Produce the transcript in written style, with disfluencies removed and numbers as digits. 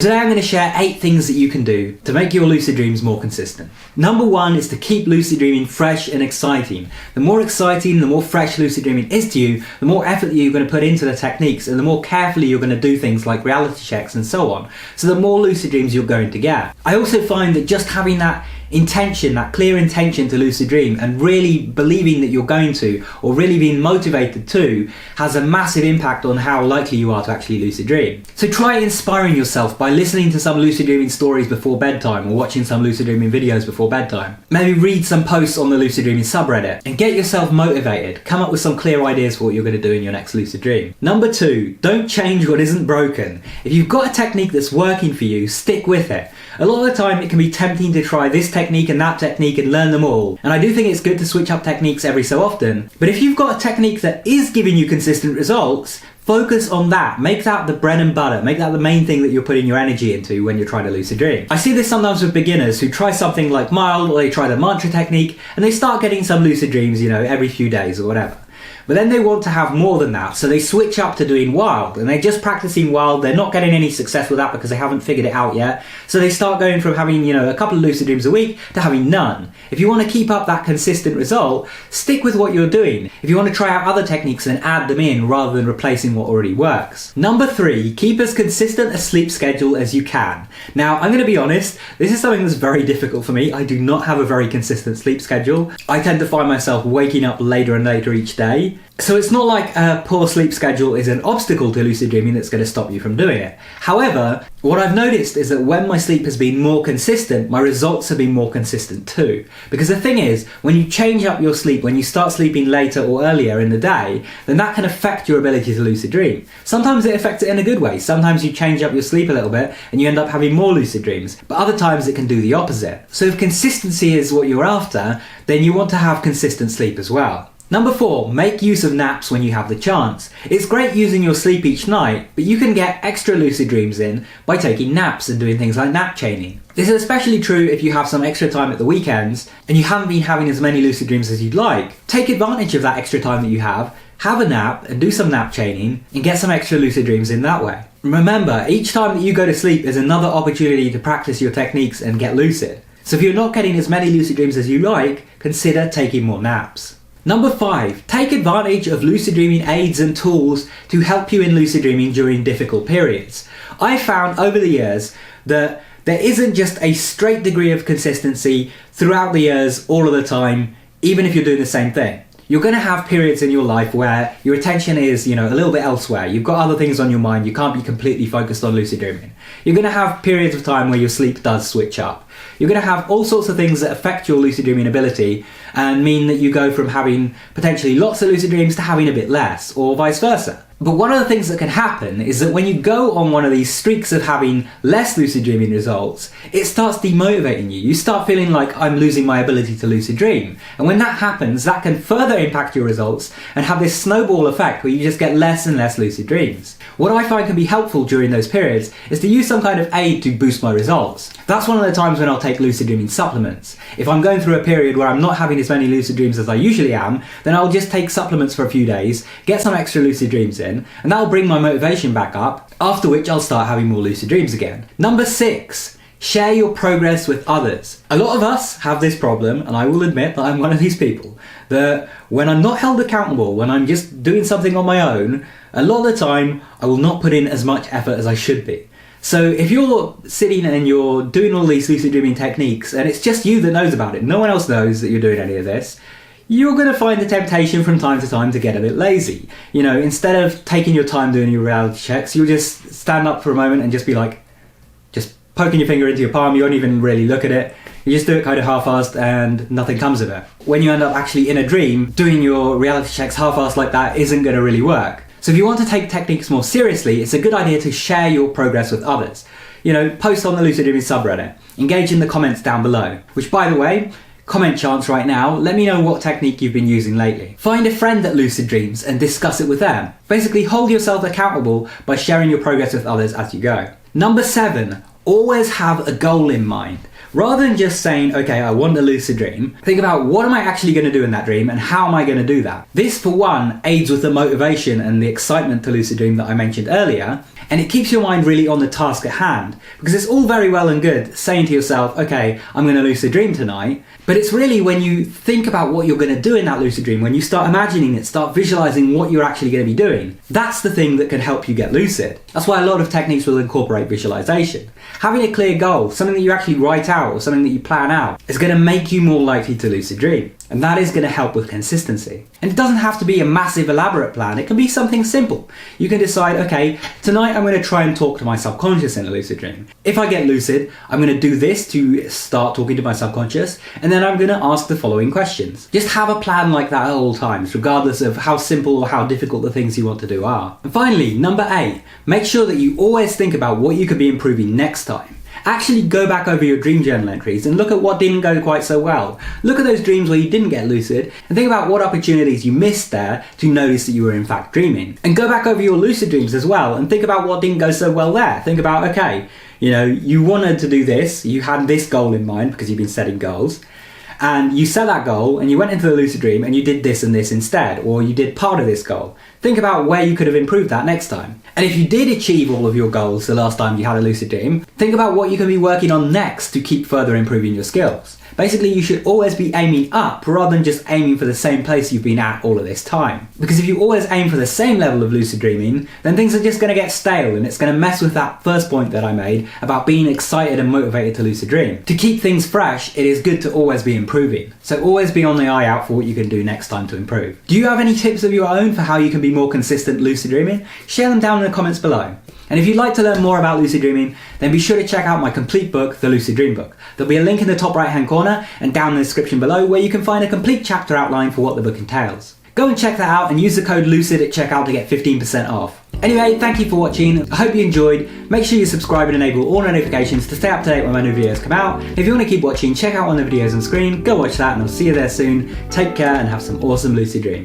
Today I'm going to share 8 things that you can do to make your lucid dreams more consistent. Number 1 is to keep lucid dreaming fresh and exciting. The more exciting, the more fresh lucid dreaming is to you, the more effort that you're going to put into the techniques and the more carefully you're going to do things like reality checks and so on. So the more lucid dreams you're going to get. I also find that just having that intention, that clear intention to lucid dream and really believing that you're going to, or really being motivated to, has a massive impact on how likely you are to actually lucid dream. So try inspiring yourself by listening to some lucid dreaming stories before bedtime or watching some lucid dreaming videos before bedtime. Maybe read some posts on the lucid dreaming subreddit and get yourself motivated. Come up with some clear ideas for what you're going to do in your next lucid dream. Number 2, don't change what isn't broken. If you've got a technique that's working for you, stick with it. A lot of the time it can be tempting to try this technique and that technique and learn them all. And I do think it's good to switch up techniques every so often. But if you've got a technique that is giving you consistent results, focus on that. Make that the bread and butter. Make that the main thing that you're putting your energy into when you're trying to lucid dream. I see this sometimes with beginners who try something like mild, or they try the mantra technique and they start getting some lucid dreams, every few days or whatever. But then they want to have more than that, so they switch up to doing wild, and they're just practicing wild. They're not getting any success with that because they haven't figured it out yet. So they start going from having, a couple of lucid dreams a week to having none. If you want to keep up that consistent result, stick with what you're doing. If you want to try out other techniques, then add them in rather than replacing what already works. Number 3, keep as consistent a sleep schedule as you can. Now, I'm going to be honest, this is something that's very difficult for me. I do not have a very consistent sleep schedule. I tend to find myself waking up later and later each day. So it's not like a poor sleep schedule is an obstacle to lucid dreaming that's going to stop you from doing it. However, what I've noticed is that when my sleep has been more consistent, my results have been more consistent too. Because the thing is, when you change up your sleep, when you start sleeping later or earlier in the day, then that can affect your ability to lucid dream. Sometimes it affects it in a good way. Sometimes you change up your sleep a little bit and you end up having more lucid dreams. But other times it can do the opposite. So if consistency is what you're after, then you want to have consistent sleep as well. Number 4, make use of naps when you have the chance. It's great using your sleep each night, but you can get extra lucid dreams in by taking naps and doing things like nap chaining. This is especially true if you have some extra time at the weekends and you haven't been having as many lucid dreams as you'd like. Take advantage of that extra time that you have a nap and do some nap chaining and get some extra lucid dreams in that way. Remember, each time that you go to sleep is another opportunity to practice your techniques and get lucid. So if you're not getting as many lucid dreams as you like, consider taking more naps. Number 5, take advantage of lucid dreaming aids and tools to help you in lucid dreaming during difficult periods. I've found over the years that there isn't just a straight degree of consistency throughout the years all of the time, even if you're doing the same thing. You're going to have periods in your life where your attention is, a little bit elsewhere. You've got other things on your mind. You can't be completely focused on lucid dreaming. You're going to have periods of time where your sleep does switch up. You're going to have all sorts of things that affect your lucid dreaming ability and mean that you go from having potentially lots of lucid dreams to having a bit less, or vice versa. But one of the things that can happen is that when you go on one of these streaks of having less lucid dreaming results, it starts demotivating you. You start feeling like, I'm losing my ability to lucid dream. And when that happens, that can further impact your results and have this snowball effect where you just get less and less lucid dreams. What I find can be helpful during those periods is to use some kind of aid to boost my results. That's one of the times when I'll take lucid dreaming supplements. If I'm going through a period where I'm not having as many lucid dreams as I usually am, then I'll just take supplements for a few days, get some extra lucid dreams in, and that'll bring my motivation back up, after which I'll start having more lucid dreams again. Number 6, share your progress with others. A lot of us have this problem, and I will admit that I'm one of these people, that when I'm not held accountable, when I'm just doing something on my own, a lot of the time I will not put in as much effort as I should be. So if you're sitting and you're doing all these lucid dreaming techniques and it's just you that knows about it, no one else knows that you're doing any of this, you're going to find the temptation from time to time to get a bit lazy. Instead of taking your time doing your reality checks, you'll just stand up for a moment and just be like, just poking your finger into your palm. You won't even really look at it. You just do it kind of half-assed and nothing comes of it. When you end up actually in a dream, doing your reality checks half-assed like that isn't going to really work. So if you want to take techniques more seriously, it's a good idea to share your progress with others. Post on the Lucid Dreaming subreddit. Engage in the comments down below. Which, by the way, comment chance right now, let me know what technique you've been using lately. Find a friend that lucid dreams and discuss it with them. Basically, hold yourself accountable by sharing your progress with others as you go. Number 7, always have a goal in mind. Rather than just saying, okay, I want a lucid dream, think about what am I actually going to do in that dream and how am I going to do that? This, for one, aids with the motivation and the excitement to lucid dream that I mentioned earlier, and it keeps your mind really on the task at hand. Because it's all very well and good saying to yourself, okay, I'm going to lucid dream tonight, but it's really when you think about what you're going to do in that lucid dream, when you start imagining it, start visualizing what you're actually going to be doing, that's the thing that can help you get lucid. That's why a lot of techniques will incorporate visualization. Having a clear goal, something that you actually write out or something that you plan out, is going to make you more likely to lucid dream. And that is going to help with consistency. And it doesn't have to be a massive elaborate plan, it can be something simple. You can decide, okay, tonight I'm going to try and talk to my subconscious in a lucid dream. If I get lucid, I'm going to do this to start talking to my subconscious, and then I'm going to ask the following questions. Just have a plan like that at all times, regardless of how simple or how difficult the things you want to do are. And finally, number 8, make sure that you always think about what you could be improving next time. Actually go back over your dream journal entries and look at what didn't go quite so well. Look at those dreams where you didn't get lucid and think about what opportunities you missed there to notice that you were in fact dreaming. And go back over your lucid dreams as well and think about what didn't go so well there. Think about, okay, you wanted to do this, you had this goal in mind because you've been setting goals, and you set that goal and you went into the lucid dream and you did this and this instead, or you did part of this goal. Think about where you could have improved that next time. And if you did achieve all of your goals the last time you had a lucid dream, think about what you can be working on next to keep further improving your skills. Basically, you should always be aiming up rather than just aiming for the same place you've been at all of this time. Because if you always aim for the same level of lucid dreaming, then things are just going to get stale and it's going to mess with that first point that I made about being excited and motivated to lucid dream. To keep things fresh, it is good to always be improving. So always be on the eye out for what you can do next time to improve. Do you have any tips of your own for how you can be more consistent lucid dreaming? Share them down in the comments below. And if you'd like to learn more about lucid dreaming, then be sure to check out my complete book, The Lucid Dream Book. There'll be a link in the top right hand corner and down in the description below where you can find a complete chapter outline for what the book entails. Go and check that out and use the code LUCID at checkout to get 15% off. Anyway, thank you for watching. I hope you enjoyed. Make sure you subscribe and enable all notifications to stay up to date when my new videos come out. If you want to keep watching, check out one of the videos on screen, go watch that, and I'll see you there soon. Take care and have some awesome lucid dreams.